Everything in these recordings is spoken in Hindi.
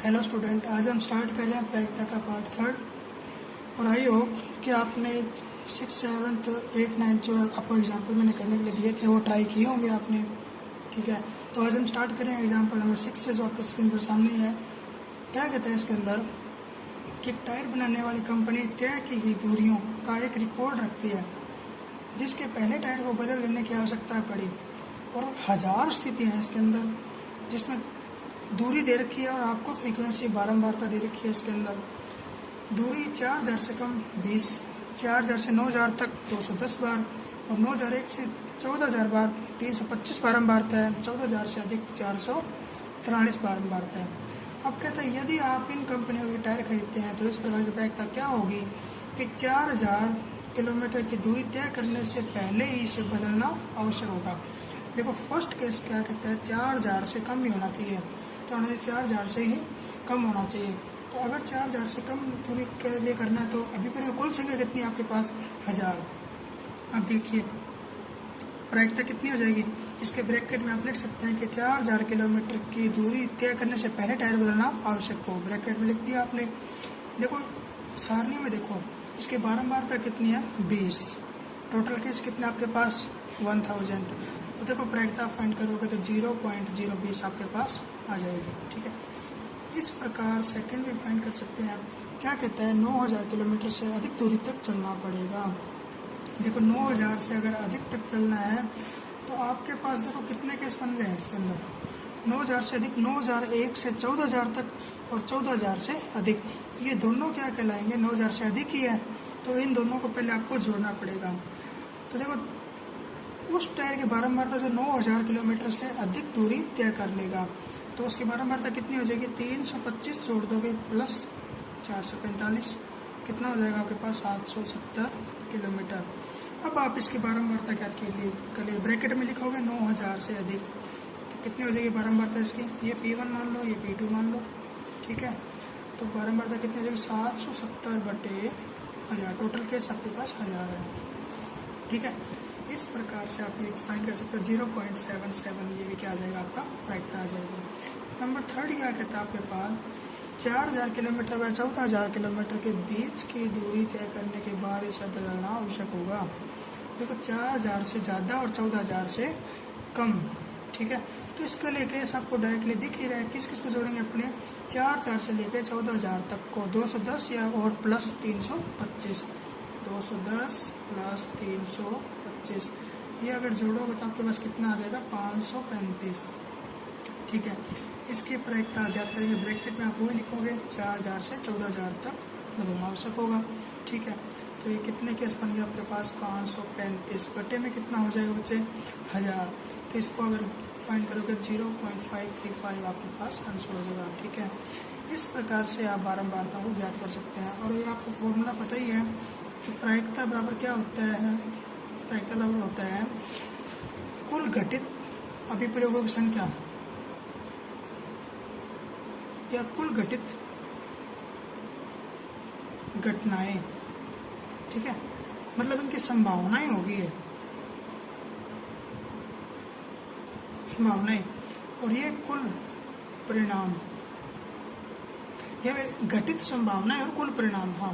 हेलो स्टूडेंट, आज हम स्टार्ट कर रहे हैं प्रायिकता का पार्ट थर्ड। और आई होप कि आपने 6, 7, 8, 9 जो आपको एग्जाम्पल मैंने करने के लिए दिए थे वो ट्राई किए होंगे आपने। ठीक है, तो आज हम स्टार्ट करें एग्जाम्पल नंबर 6 से, जो आपके स्क्रीन पर सामने है। क्या कहता है इसके अंदर कि टायर बनाने वाली कंपनी तय की गई दूरियों का एक रिकॉर्ड रखती है जिसके पहले टायर को बदल देने की आवश्यकता पड़ी, और 1000 स्थितियाँ हैं इसके अंदर जिसमें दूरी दे रखी है और आपको फ्रीक्वेंसी बारंबारता दे रखी है। इसके अंदर दूरी 4000 से कम 20, 4000 से 9000 तक 210 बार, और 9001 से 14000 बार 325 बारंबारता है, 14000 से अधिक 443 बारंबारता है। अब कहता है यदि आप इन कंपनियों के टायर खरीदते हैं तो इस प्रकार की प्रायिकता क्या होगी कि 4000 किलोमीटर की दूरी तय करने से पहले ही इसे बदलना आवश्यक होगा। देखो फर्स्ट केस क्या कहता है, 4000 से कम ही होना चाहिए। क्या होना चाहिए? 4000 से ही कम होना चाहिए। तो अगर 4000 से कम दूरी के लिए करना है तो अभी पर कुल संख्या कितनी है आपके पास? 1000। अब देखिए प्रायिकता कितनी हो जाएगी, इसके ब्रैकेट में आप लिख सकते हैं कि 4000 किलोमीटर की दूरी तय करने से पहले टायर बदलना आवश्यक हो। ब्रैकेट में लिख दिया आपने। देखो सारणी में देखो इसके बारंबारता कितनी है? 20। टोटल केस कितने आपके पास? 1000। तो देखो प्रायिकता फाइंड करोगे तो 0.020 आपके पास आ जाएगी। ठीक है, इस प्रकार सेकंड भी फाइंड कर सकते हैं। क्या कहता है? 9000 किलोमीटर से अधिक दूरी तक चलना पड़ेगा। देखो 9000 से अगर अधिक तक चलना है तो आपके पास देखो कितने केस बन रहे हैं इसके अंदर? 9000 से अधिक, 9001 से 14000 तक, और 14000 से अधिक। ये दोनों क्या कहलाएंगे? 9000 से अधिक ही है, तो इन दोनों को पहले आपको जोड़ना पड़ेगा। तो देखो उस टायर की बारंबारता जो 9000 किलोमीटर से अधिक दूरी तय कर लेगा, तो उसकी बारंबारता कितनी हो जाएगी? 325 जोड़ दोगे प्लस 445, कितना हो जाएगा आपके पास? 770 किलोमीटर। अब आप इसकी बारंबारता ज्ञात कर लिए ब्रैकेट में लिखोगे 9000 से अधिक, तो कितनी हो जाएगी बारंबारता इसकी? ये P1 मान लो, ये P2 मान लो। ठीक है, तो बारंबारता कितनी हो जाएगी? 770/1000। टोटल केस आपके पास 1000 है। ठीक है, इस प्रकार से आप ये फाइंड कर सकते हो। 0.77 ये भी क्या आ जाएगा आपका? प्रायिकता आ जाएगी। नंबर थर्ड क्या कहता है आपके पास? 4000 किलोमीटर व 14000 किलोमीटर के बीच की दूरी तय करने के बाद इसे बदलना आवश्यक होगा। देखो 4000 से ज़्यादा और 14000 से कम। ठीक है, तो इसके लिए केस आपको डायरेक्टली दिख ही रहा है। किस किस को जोड़ेंगे अपने? 4000 से लेकर 14000 तक को 210 या और प्लस 325, 210 प्लस 325, ये अगर जोड़ोगे तो आपके पास कितना आ जाएगा? 535। ठीक है, इसकी प्रायिकता ज्ञात करेंगे। ब्रैकेट में आप वही लिखोगे 4000 से 14000 तक बदलना आवश्यक होगा। ठीक है, तो ये कितने केस बन गए आपके पास? 535 बटे में कितना हो जाएगा बच्चे? 1000। तो इसको अगर फाइंड करोगे 0.535 आपके पास आंसर हो जाएगा। ठीक है, इस प्रकार से आप बारंबारता को ज्ञात कर सकते हैं। और ये आपको फॉर्मूला पता ही है कि प्रायिकता बराबर क्या होता है? प्रायिकता बराबर होता है कुल घटित अभिप्रयोगों की संख्या या कुल घटित घटनाएं। ठीक है, मतलब इनकी संभावनाएं होगी, है संभावनाएं, और ये कुल परिणाम, यह घटित संभावनाएं और कुल परिणाम। हाँ,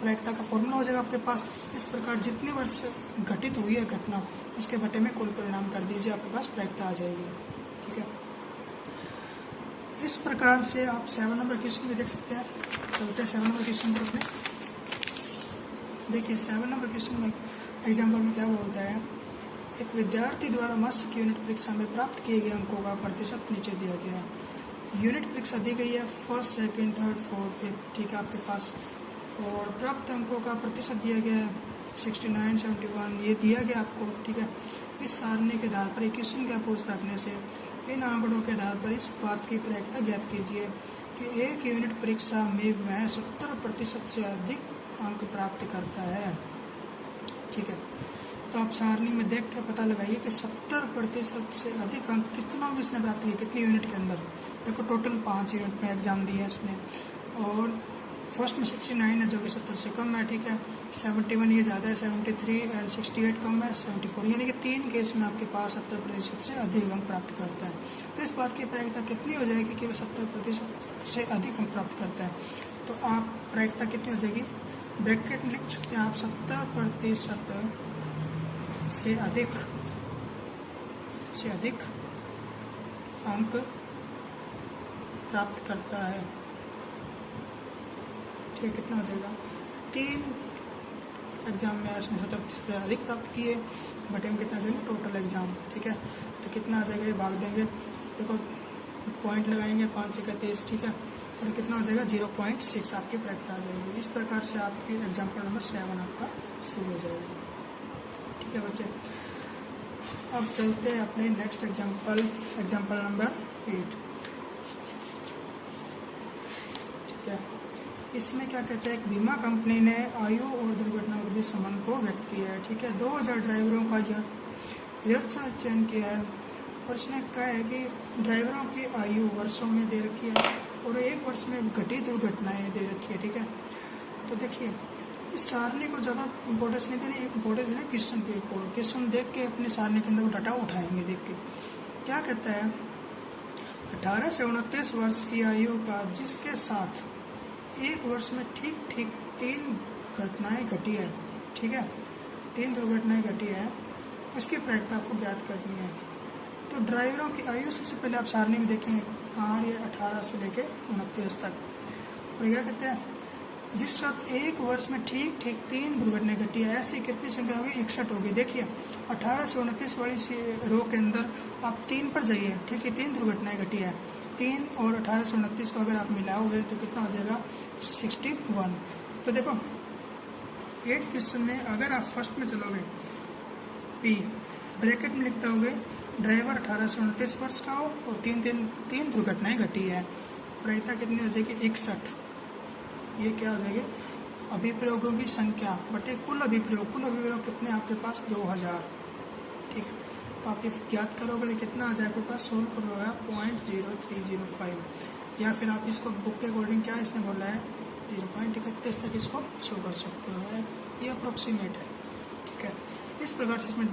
प्रायिकता का फॉर्मूला हो जाएगा आपके पास इस प्रकार। जितनी वर्ष घटित हुई है घटना उसके बटे में कुल परिणाम कर दीजिए, आपके पास प्रायिकता आ जाएगी। ठीक है, इस प्रकार से आप 7 नंबर क्वेश्चन भी देख सकते हैं। चलते हैं 7 नंबर क्वेश्चन पर अपने। देखिए 7 नंबर क्वेश्चन में एग्जाम्पल में क्या बोलता है? एक विद्यार्थी द्वारा मासिक यूनिट परीक्षा में प्राप्त किए गए अंकों का प्रतिशत नीचे दिया गया है। यूनिट परीक्षा दी गई है first, second, third, fourth, fifth. ठीक है, आपके पास और प्राप्त अंकों का प्रतिशत दिया गया है 69, 71, ये दिया गया आपको। ठीक है, इस सारणी के आधार पर क्वेश्चन क्या पूछता है अपने से? इन आंकड़ों के आधार पर इस बात की प्रायिकता ज्ञात कीजिए कि एक यूनिट परीक्षा में वह 70% से अधिक अंक प्राप्त करता है। ठीक है, तो आप सारणी में देख के पता लगाइए कि 70% से अधिक अंक कितना में इसने प्राप्त किए, कितनी यूनिट के अंदर? देखो टोटल 5 यूनिट में एग्जाम दिया है इसने, और फर्स्ट में 69 है जो कि 70 से कम है। ठीक है, 71 ये ज़्यादा है, 73 एंड 68 कम है, 74 यानी कि 3 केस में आपके पास 70% से अधिक अंक प्राप्त करता है। तो इस बात की प्रायिकता कितनी हो जाएगी कि वह 70% से अधिक अंक प्राप्त करता है। तो आप प्रायिकता कितनी हो जाएगी, ब्रैकेट लिख सकते हैं आप, 70% से अधिक अंक प्राप्त करता है। ठीक, कितना हो जाएगा, 3 एग्जाम में उसने 70% से अधिक प्राप्त किए, बटे में कितना आ जाएगा टोटल एग्जाम। ठीक है, तो कितना आ जाएगा, ये भाग देंगे, देखो पॉइंट लगाएंगे 5 से 31, ठीक है, और कितना हो जाएगा 0.6 आपकी प्रायिकता आ जाएगी। इस प्रकार से आपकी एग्जाम्पल नंबर 7 आपका शुरू हो जाएगा। ठीक है बच्चे, अब चलते हैं अपने नेक्स्ट एग्जाम्पल नंबर 8। ठीक है, इसमें क्या कहते हैं, एक बीमा कंपनी ने आयु और दुर्घटना के बीच संबंध को व्यक्त किया है। ठीक है, 2000 ड्राइवरों का यह चयन किया है और इसने कहा है कि ड्राइवरों की आयु वर्षों में दे रखी है और 1 वर्ष में घटी दुर्घटनाएं दे रखी है। ठीक है, तो देखिए इस सारणी को ज़्यादा इम्पोर्टेंस नहीं देनी, इम्पोर्टेंस देना क्वेश्चन के ऊपर। क्वेश्चन देख के अपने सारणी के अंदर वो डाटा उठाएंगे देख के। क्या कहता है, 18 से 29 वर्ष की आयु का जिसके साथ 1 वर्ष में ठीक 3 घटनाएं घटी है। ठीक है, 3 दुर्घटनाएं घटी है, इसकी प्रायिकता आपको ज्ञात करनी है। तो ड्राइवरों की आयु सबसे पहले आप सारणी में देखेंगे कहाँ, ये 18 से लेके 29 तक। और क्या कहते हैं, जिस साथ 1 वर्ष में ठीक 3 दुर्घटनाएं घटी है, ऐसी कितनी संख्या होगी, 61 होगी। देखिए 18 से 29 वाली रो के अंदर आप 3 पर जाइए। ठीक है, 3 दुर्घटनाएं घटी है, 3 और 18 से 29 को अगर आप मिलाओगे तो कितना हो जाएगा 61। तो देखो 8 क्वेश्चन में अगर आप फर्स्ट में चलोगे, पी ब्रैकेट में लिखता होगे ड्राइवर 18 से 29 वर्ष का हो और 3 दुर्घटनाएं घटी है, प्रायिकता कितनी हो जाएगी 61। ये क्या हो जाएगी, अभिप्रयोगों की संख्या बटे कुल अभिप्रयोग कितने आपके पास 2000। ठीक है, तो आप ये ज्ञात करोगे तो कितना आ जाएगा आपके पास, सोल्व करोगे 0.0305, या फिर आप इसको बुक के अकॉर्डिंग क्या इसने बोला है 0.31 तक इसको शो कर सकते हो, ये अप्रोक्सीमेट है। ठीक है, इस प्रकार से इसमें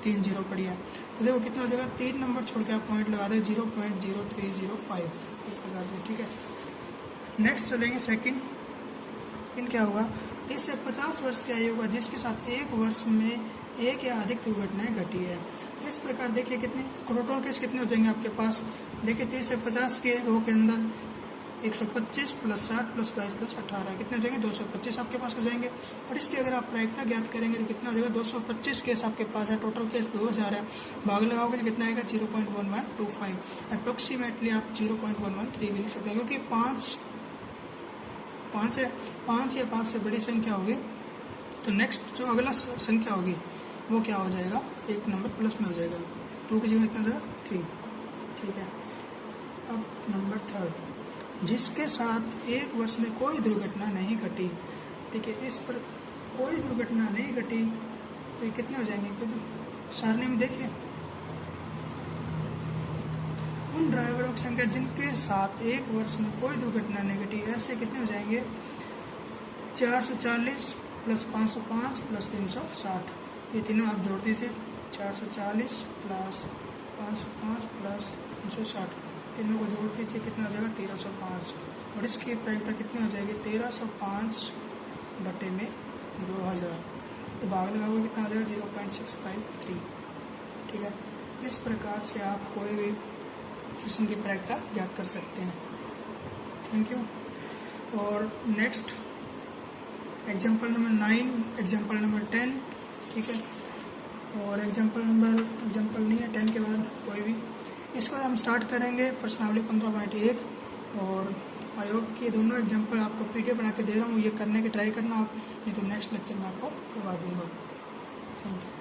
3 0 पड़ी है, तो देखो कितना हो जाएगा, 3 नंबर छोड़ के आप पॉइंट लगा दे 0.0305 इस प्रकार से। ठीक है, नेक्स्ट चलेंगे सेकंड। इन क्या होगा, 30 से 50 वर्ष की आयु का जिसके साथ 1 वर्ष में 1 या अधिक दुर्घटनाएं घटी है। तो इस प्रकार देखिए कितने टोटल केस कितने हो जाएंगे आपके पास, देखिए 30 से 50 के रो के अंदर 125 प्लस 60 प्लस 22 प्लस 18 कितने हो जाएंगे 225 आपके पास हो जाएंगे। और इसकी अगर आप प्रायिकता ज्ञात करेंगे तो कितना हो जाएगा 225 केस आपके पास है, टोटल केस 2000 है, भाग लगाओगे तो कितना आएगा 0.1125, अप्रोक्सीमेटली आप 0.113 भी लिख सकते हैं, क्योंकि 5 है, 5 या 5 से बड़ी संख्या होगी तो नेक्स्ट जो अगला संख्या होगी वो क्या हो जाएगा, 1 नंबर प्लस में हो जाएगा, 2 की जगह कितना हो जाएगा 3। ठीक है, अब नंबर 3 जिसके साथ 1 वर्ष में कोई दुर्घटना नहीं घटी। ठीक है, इस पर कोई दुर्घटना नहीं घटी तो ये कितने हो जाएंगे, तो सारणी में देखिए उन ड्राइवरों की संख्या जिनके साथ 1 वर्ष में कोई दुर्घटना नहीं घटी, ऐसे कितने हो जाएंगे 440 प्लस 505 प्लस 360, ये तीनों आप जोड़ दीजिए, 440 प्लस 505 प्लस 360, तीनों को जोड़ दीजिए कितना हो जाएगा 1305। और इसकी प्रायिकता कितनी हो जाएगी 1305 बटे में 2000, तो भाग लगाओगे कितना हो जाएगा 0.653। ठीक है, इस प्रकार से आप कोई भी क्वेश्चन की प्रायिकता ज्ञात कर सकते हैं। Thank you. और next example number 9, example number 10। ठीक है, और एग्जाम्पल नहीं है 10 के बाद कोई भी, इसको हम स्टार्ट करेंगे प्रश्नावली 15.1 और आयोग के दोनों एग्जाम्पल आपको पीडीएफ बना के दे रहा हूँ, ये करने की ट्राई करना आप, नहीं तो नेक्स्ट लेक्चर में आपको करवा दूंगा। Thank you.